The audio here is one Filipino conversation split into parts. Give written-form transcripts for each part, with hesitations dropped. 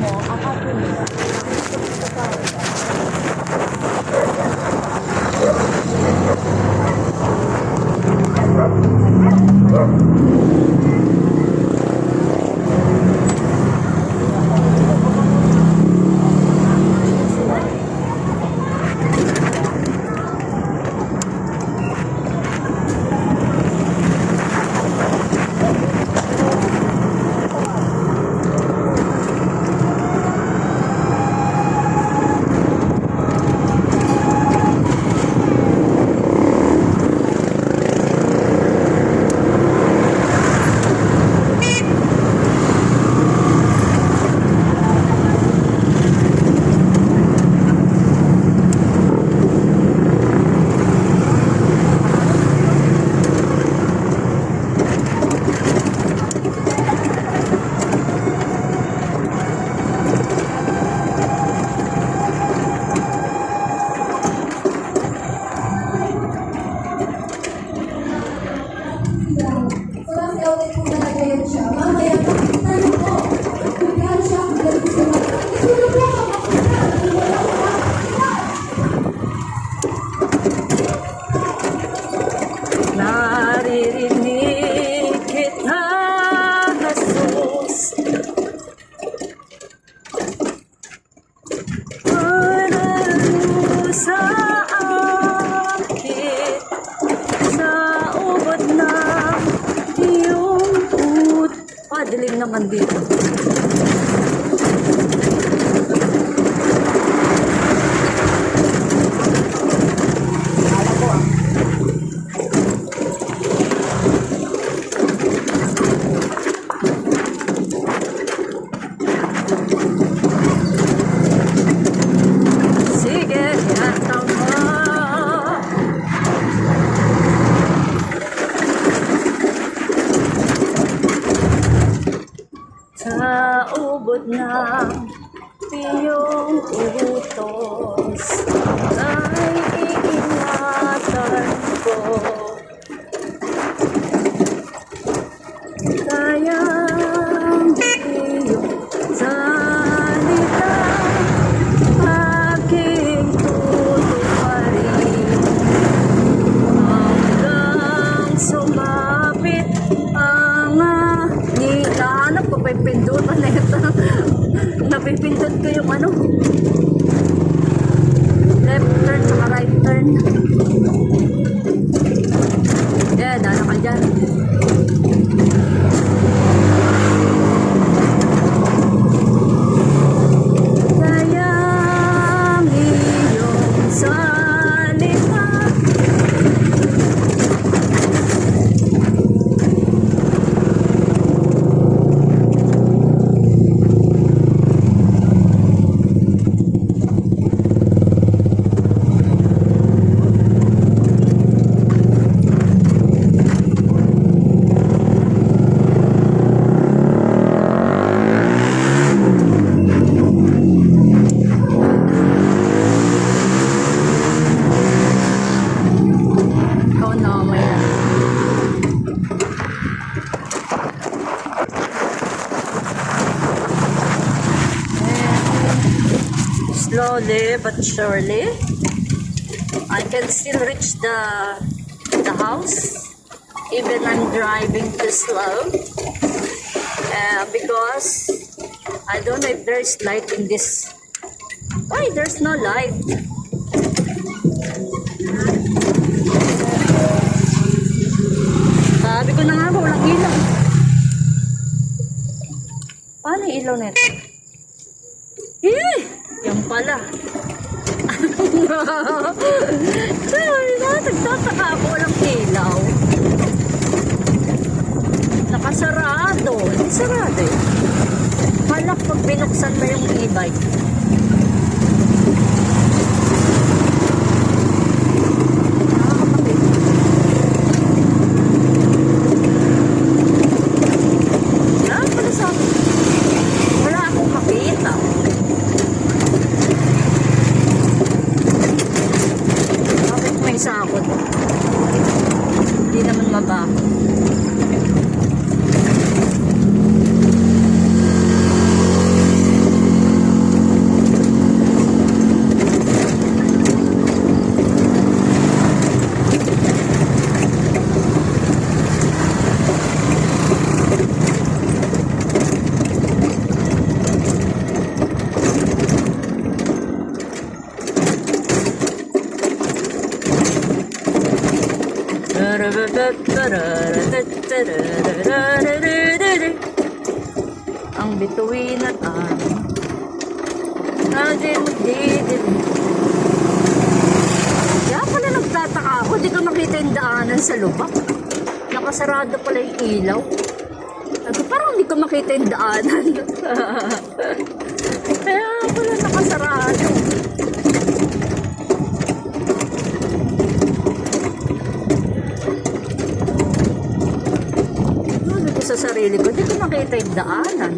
mo, ang apo mo. Naririnig kita, Jesus. Parang sa akit, sa ubod na iyong ut. Dilim naman dito. Sa ubod ng iyong utos ay iingatan ko. Kayang iyong salita aking tutuparin hanggang sumapit ang hanap ko pa yung pindutan na ito. Napipindot ko yung ano, left turn saka right turn. Yeah, dala ka dyan. Sayang iyong salita. Slowly but surely, I can still reach the house, even I'm driving too slow, because I don't know if there is light in this. Why there's no light? Sabi ko na nga, walang ilaw. Paano yung ilaw nito? Yan pala. Sorry na, nagtataka ako, walang ilaw. Nakasarado. Hindi sarado eh. Malak pag binuksan mo yung e-bike. Yan pala sa akin. Wala akong makita. Sakot. Hindi naman mabaho. ang bituin at nadididid. Kaya pala nagtataka ako, di ko makita yung daanan sa lubak. Nakasarado pala yung ilaw. Sabi, parang hindi ko makita yung daanan. Kaya pala nakasarado. Sabi ko sa sarili ko, hindi ko makita yung daanan.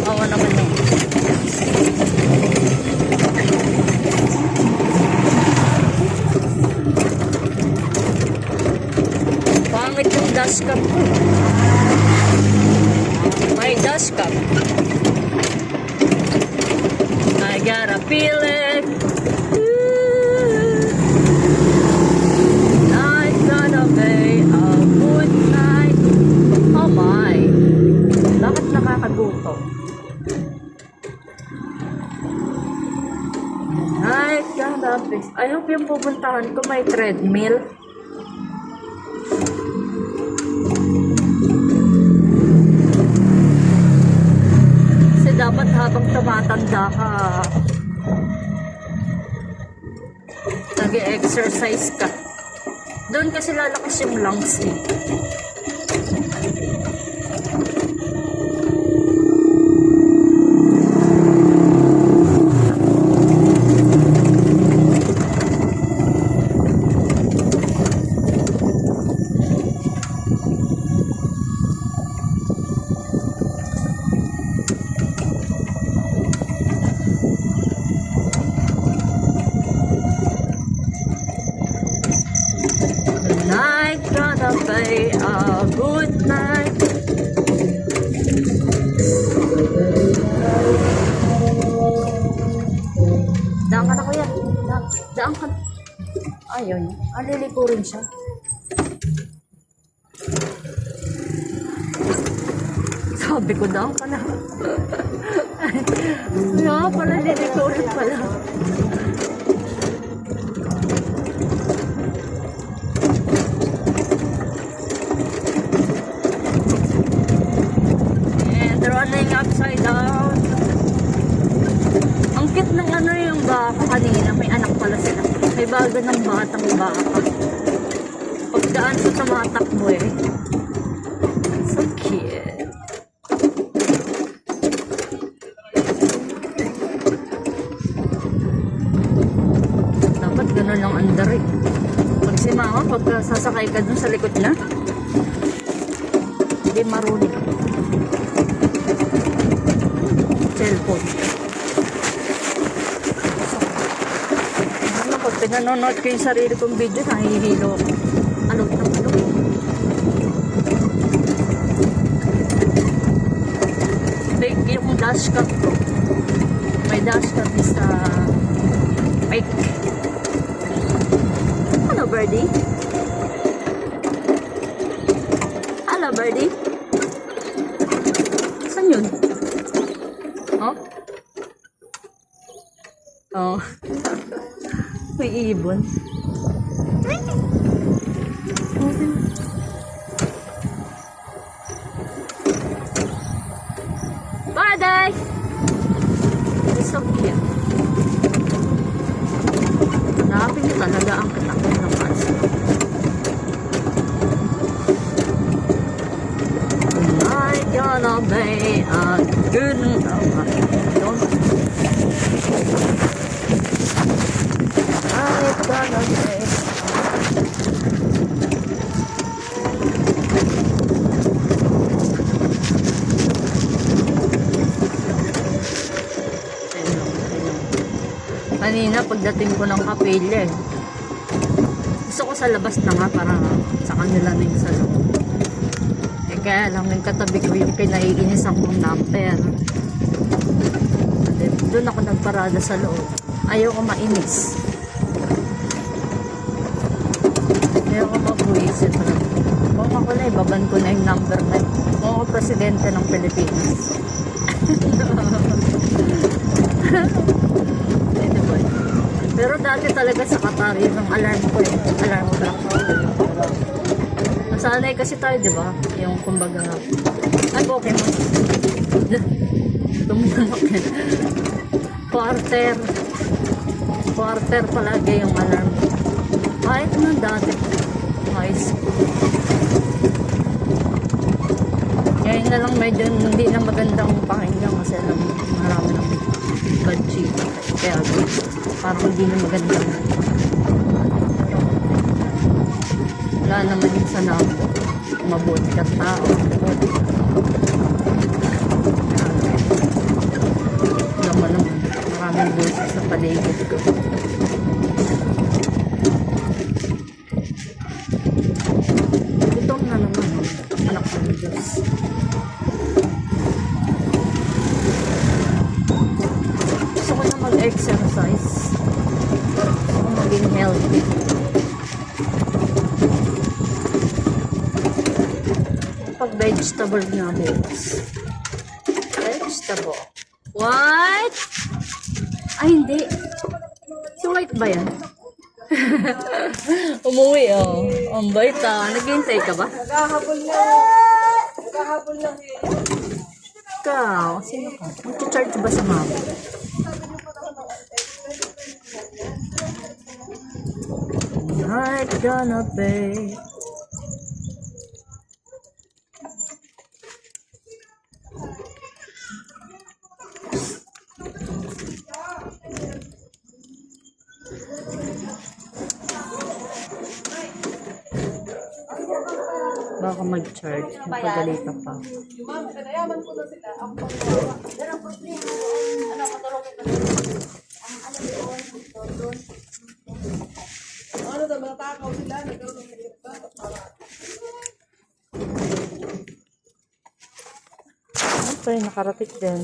Oo naman yun. Pangit yung dashcam ko. May dashcam. I gotta feel it. Night gonna be a good night. Oh my. Bakit nakakagutom? Night gonna be. I hope yung pupuntahan ko may treadmill. Dapat habang tumatanda ka, nag-exercise ka. Doon kasi lalakas yung lungs eh. Night gonna be a good night. Daan ka na kuya. Daan ka. Ayun. Aliliko rin siya. Sabi ko daan ka na. Kaya pala liliko rin pala. Running upside down. Ang cute ng ano yung baka kanina. May anak pala sila. May bago ng batang baka. Pagdaan sa tumatakbo eh. So cute. Dapat gano'n lang andar eh. Pag si mama, pag sasakay ka dun sa likod na, hindi marunong. Cellphone. Ano, pag pinanonood ko yung sarili kong video, nahihilo ako. Alog na alog. Fake yung dashcam ko. May dashcam is fake. Hello, birdie. Hello, birdie. Saan yun? Oh? Oh. May ibon. Bye-bye! It's so cute. Hanapin niyo talaga ang katakot ng aso. Tonight gonna be a good night. Tonight gonna be. Kanina pagdating ko ng kapilya eh. Gusto ko sa labas na nga para sa kanila na yung sa loob. Eh kaya lang yung katabi ko yung pinaiinis akong number. Doon ako nagparada sa loob. Ayaw ko mainis. Ayaw ko mabuisit. Kung ako na ibaban ko na yung number na yun. Kung ako presidente ng Pilipinas. Pero dati talaga sa Qatar, yung alarm ko eh. Alarm clock. Sanay kasi tayo, di ba? Yung kumbaga, ay, okay mo. Tumulak yan. Quarter palagi yung alarm. Kahit na dati, high school. Ngayon na lang medyo hindi na magandang pakinggan kasi alam mo, marami ng bad chika. Kaya parang hindi na magandang. Wala naman yung sanabo. Mabuti ka tao. Alam mo naman, maraming boses sa paligid ko. Gutom na naman, anak ng Diyos. Gusto ko na mag-exercise. Gusto ko maging healthy. Pag vegetable nga bukas. Vegetable. What? Ay, hindi. Si White ba yan? Umuwi, oh. Ang bait, ah. Naghihintay ka ba? Naghahabol lang eh. Ikaw, sino ka? Mag-charge ba sa mama? Night gonna be. Baka mag-charge. Napagalitan pa. Ma'am, kanayaman ko na sila. Ang pagkawa. Pero ang problema ko, matulungin ko ano na, mga takaw sila. Nagkaroon ng hirap ba? Okay, nakarating din.